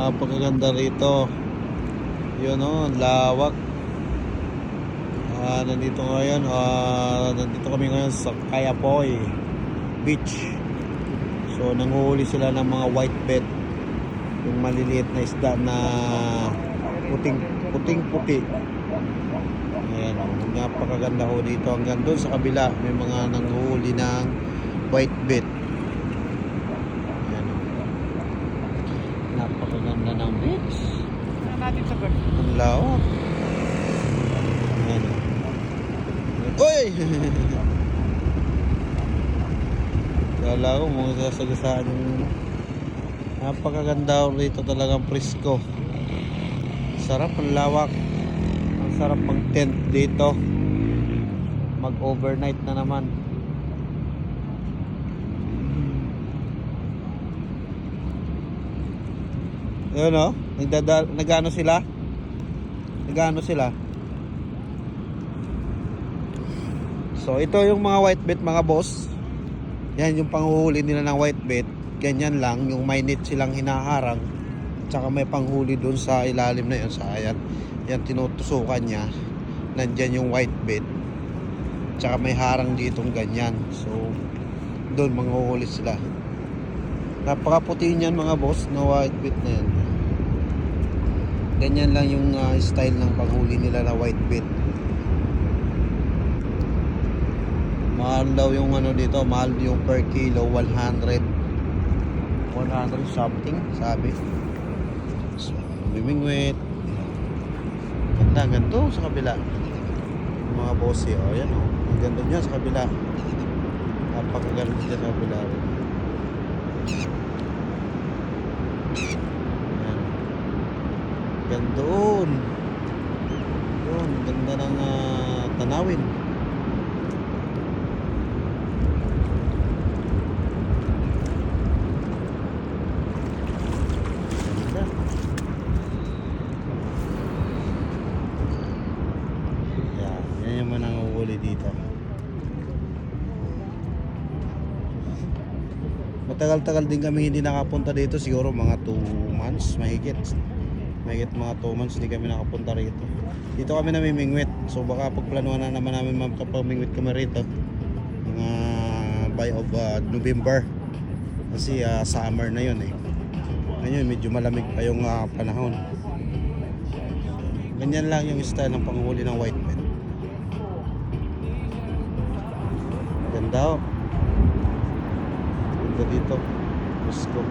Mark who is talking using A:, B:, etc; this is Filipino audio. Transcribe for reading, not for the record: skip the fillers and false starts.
A: Napakaganda rito. Yun o, lawak. Nandito kami ngayon sa Kayapoy Beach. So nanguhuli sila ng mga whitebait, yung maliliit na isda na puting-puti. Ayan o, napakaganda ho dito. Hanggang doon sa kabila may mga nanguhuli ng whitebait. Ayan o, napakaganda ng beach. Ang lawak. Ayan o. Uy! Kala ko mga sasagasaan yung napakaganda rito, talagang presko. Sarap, ang lawak. Ang sarap mag tent dito. Mag overnight na naman. Yun o, nagano sila? Nagano sila? So ito yung mga whitebait mga boss. Yan yung panghuhuli nila ng whitebait. Ganyan lang, yung may net silang hinaharang. Tsaka may panghuli dun sa ilalim na yun. Sa ayan, yan tinutusukan niya. Nandyan yung whitebait. Tsaka may harang ditong ganyan. So dun manghuhuli sila. Napakaputi niyan mga boss na whitebait na yan. Ganyan lang yung style ng panghuli nila na whitebait. Mahal daw yung ano dito, mahal yung per kilo 100 something sabi. So bimingwit. Ganda, ganito sa kabila mga bossy. O yan o, ang ganda niya sa kabila. Napakaganda dyan sa kabila. Ayan. Gandoon yun, ganda ng tanawin. Yan yung mananguhuli dito. Matagal-tagal din kami hindi nakapunta dito. Siguro mga 2 months mahigit mga 2 months hindi kami nakapunta rito. Dito kami namimingwit. So baka pagplanuhan na naman namin makapamingwit kami rito mga by of November. Kasi summer na yun eh. Ngayon medyo malamig pa yung panahon. Ganyan lang yung style ng panghuli ng whitebait. Ganda o. Ganda dito. Gusto.